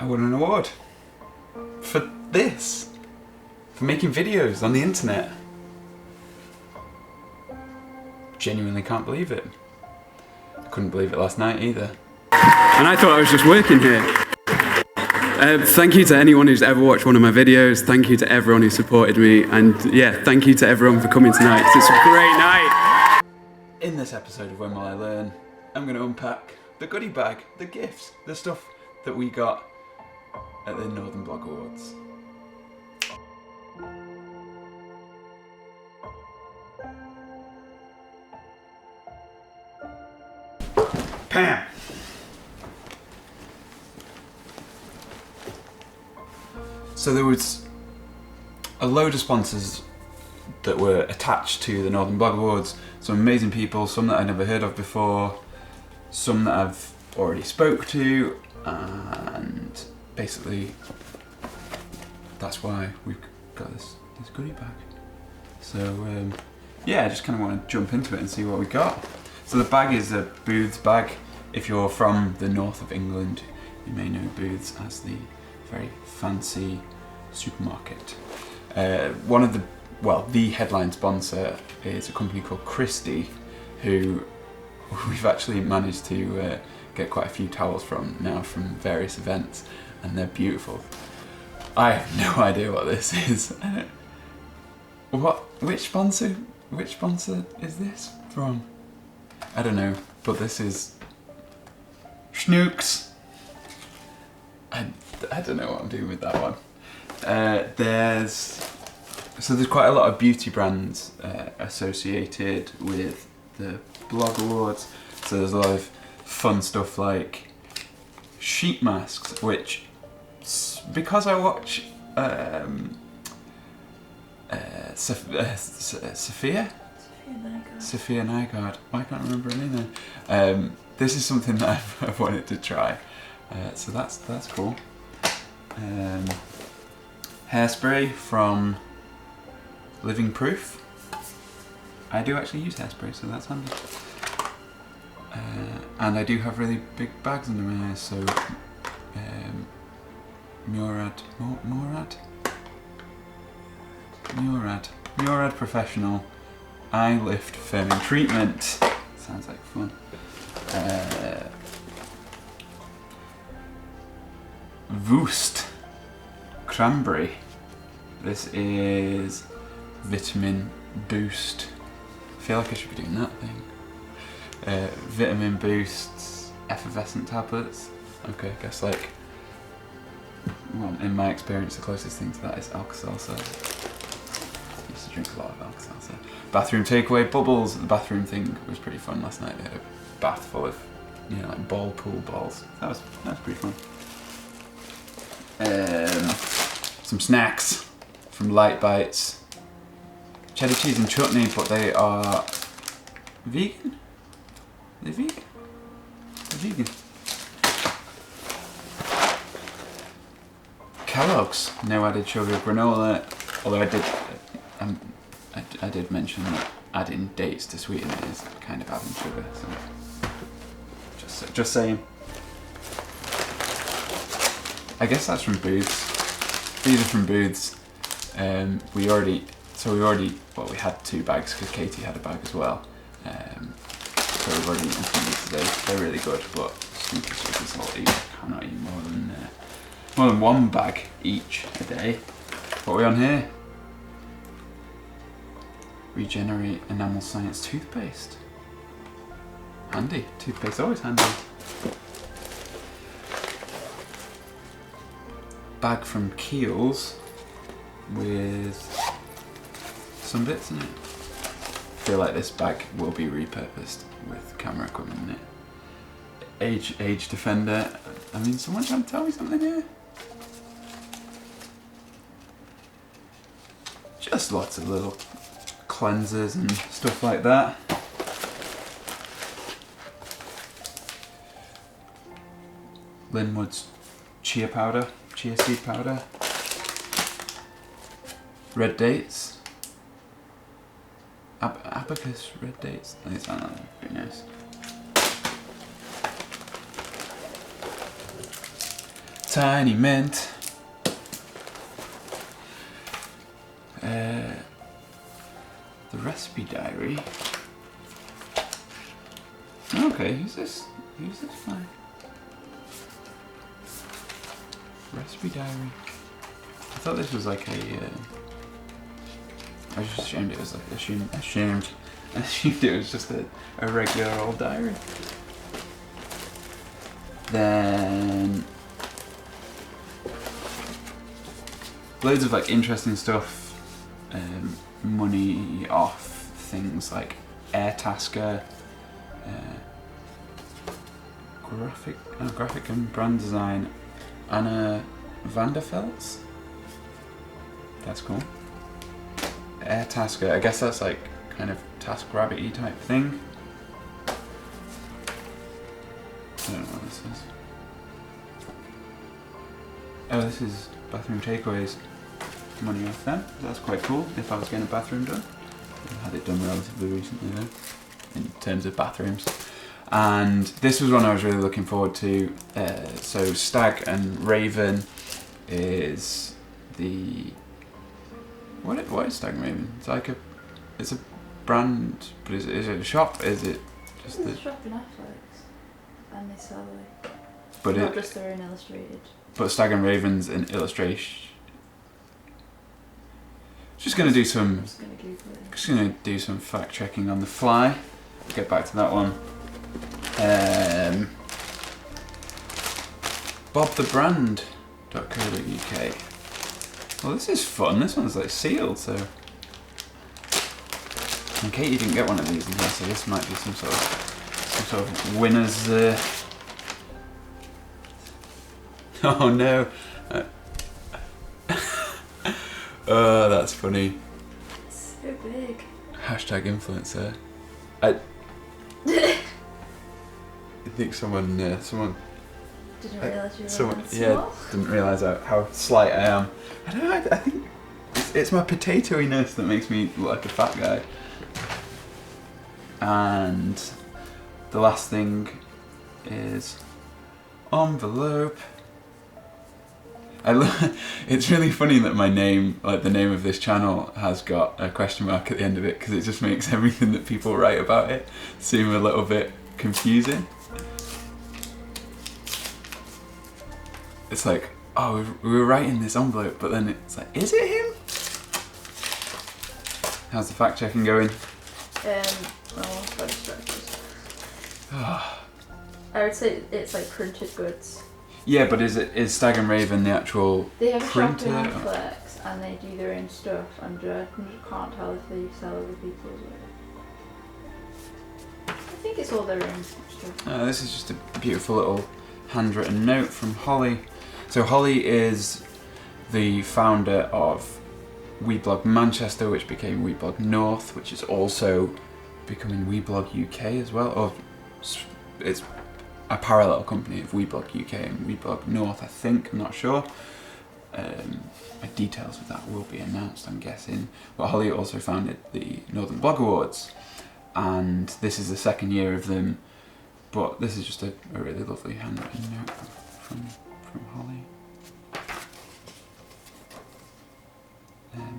I won an award for this, for making videos on the internet. Genuinely can't believe it. I couldn't believe it last night either. And I thought I was just working here. Thank you to anyone who's ever watched one of my videos. Thank you to everyone who supported me. And yeah, thank you to everyone for coming tonight. It's a great night. In this episode of When Will I Learn, I'm going to unpack the goodie bag, the gifts, the stuff that we got at the Northern Blog Awards. Pam! So there was a load of sponsors that were attached to the Northern Blog Awards. Some amazing people, some that I'd never heard of before, some that I've already spoke to, and basically that's why we've got this goodie bag. So yeah, I just kind of want to jump into it and see what we got. So the bag is a Booths bag. If you're from the north of England, you may know Booths as the very fancy supermarket. The headline sponsor is a company called Christie, who we've actually managed to get quite a few towels from now from various events, and they're beautiful. I have no idea what this is. Which sponsor is this from? I don't know, but this is Schnooks. I don't know what I'm doing with that one. There's quite a lot of beauty brands associated with the Blog Awards. So there's a lot of fun stuff like sheet masks, which, because I watch Sophia Nygaard. I can't remember her name then. This is something that I've wanted to try. So that's cool. Hairspray from Living Proof. I do actually use hairspray, so that's handy. And I do have really big bags under my eyes, so Murad Professional Eye Lift Firming Treatment. Sounds like fun. Voost Cranberry. This is Vitamin Boost. I feel like I should be doing that thing. Vitamin Boosts Effervescent Tablets. Okay, I guess well, in my experience, the closest thing to that is Alka-Seltzer. Used to drink a lot of Alka-Seltzer. Bathroom takeaway bubbles. The bathroom thing was pretty fun last night. They had a bath full of, like pool balls. That was pretty fun. Some snacks from Light Bites. Cheddar cheese and chutney, but they are vegan. Are they vegan? They're vegan. Kellogg's no added sugar granola. Although I did mention that adding dates to sweeten it is kind of adding sugar. So just saying. I guess that's from Booths. These are from Booths. We had 2 bags because Katie had a bag as well. So we've already eaten some of these today. They're really good, but super salty. Cannot eat more than 1 bag each a day. What are we on here? Regenerate Enamel Science toothpaste. Handy. Toothpaste always handy. Bag from Kiehl's with some bits in it. I feel like this bag will be repurposed with camera equipment in it. Age Defender. I mean, someone trying to tell me something here? Just lots of little cleansers and stuff like that. Linwood's chia seed powder. Red dates. Abacus red dates. I think that's pretty nice. Tiny mint. The recipe diary. Okay, who's this? Who's this fine? Recipe diary. I thought this was like a. I was just ashamed it was like assumed it was just a regular old diary. Then loads of like interesting stuff. Money off things like Airtasker, graphic and brand design, Anna Vanderfelt's. That's cool. Airtasker, I guess that's like kind of TaskRabbit-y type thing. I don't know what this is. Oh, this is bathroom takeaways. Money off them. That's quite cool if I was getting a bathroom done. I had it done relatively recently though, in terms of bathrooms. And this was one I was really looking forward to. So Stag and Raven is the... What is Stag and Raven? It's like it's a brand, but is it a shop? Is it just It's a shop in Netflix, and they sell it. But not just their own illustrated. But Stag and Raven's an illustration. Just gonna do some fact checking on the fly. Get back to that one. bobthebrand.co.uk. Well, this is fun. This one's like sealed, so. And Katie didn't get one of these in here, so this might be some sort of winner's. Oh no. Oh, that's funny. It's so big. Hashtag influencer. I think someone didn't realise you were someone, small. didn't realise how slight I am. I don't know, I think it's my potatoiness that makes me look like a fat guy. And the last thing is envelope. It's really funny that my name, like the name of this channel, has got a question mark at the end of it because it just makes everything that people write about it seem a little bit confusing. It's like, oh, we were writing this envelope, but then it's like, is it him? How's the fact checking going? Well, quite distracted. I would say it's like printed goods. Yeah, but is Stag and Raven the actual They have a printer? shop in Netflix and they do their own stuff, and I can't tell if they sell other people's. I think it's all their own stuff. This is just a beautiful little handwritten note from Holly. So Holly is the founder of Weblog Manchester, which became Weblog North, which is also becoming Weblog UK as well. Or it's a parallel company of Weblog UK and Weblog North, I think. I'm not sure. Details of that will be announced, I'm guessing. But Holly also founded the Northern Blog Awards, and this is the second year of them. But this is just a really lovely handwritten note from Holly.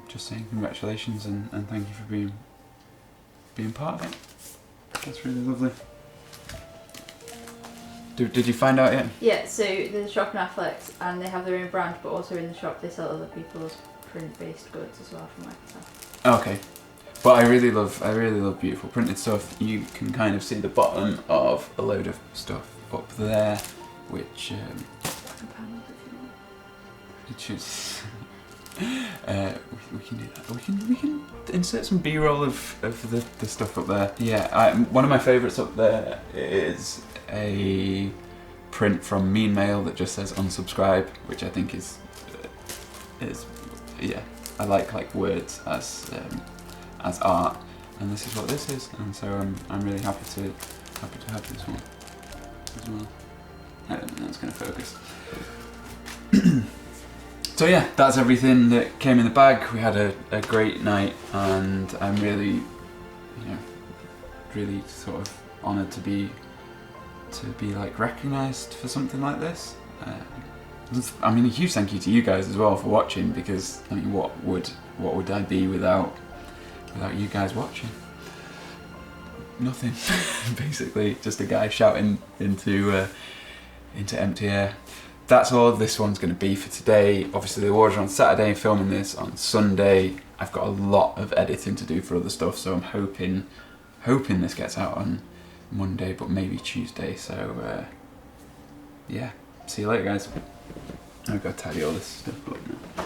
Just saying congratulations and thank you for being part of it. That's really lovely. Did you find out yet? Yeah, so there's a shop in Netflix and they have their own brand, but also in the shop they sell other people's print-based goods as well from Microsoft. Okay, but I really love beautiful printed stuff. You can kind of see the bottom of a load of stuff up there, which which is we can do that. We can insert some B-roll of the stuff up there. Yeah, one of my favourites up there is a print from Mean Mail that just says unsubscribe, which I think is yeah, I like words as art, and this is what this is, and so I'm really happy to have this one as well. I don't think that's going to focus. So yeah, that's everything that came in the bag. We had a great night, and I'm really, really sort of honoured to be like recognised for something like this. I mean, a huge thank you to you guys as well for watching, because I mean, what would I be without you guys watching? Nothing. Basically, just a guy shouting into empty air. That's all this one's going to be for today. Obviously, the awards are on Saturday, filming this on Sunday. I've got a lot of editing to do for other stuff, so I'm hoping this gets out on Monday, but maybe Tuesday. So yeah, see you later, guys. I've got to tidy all this stuff up now.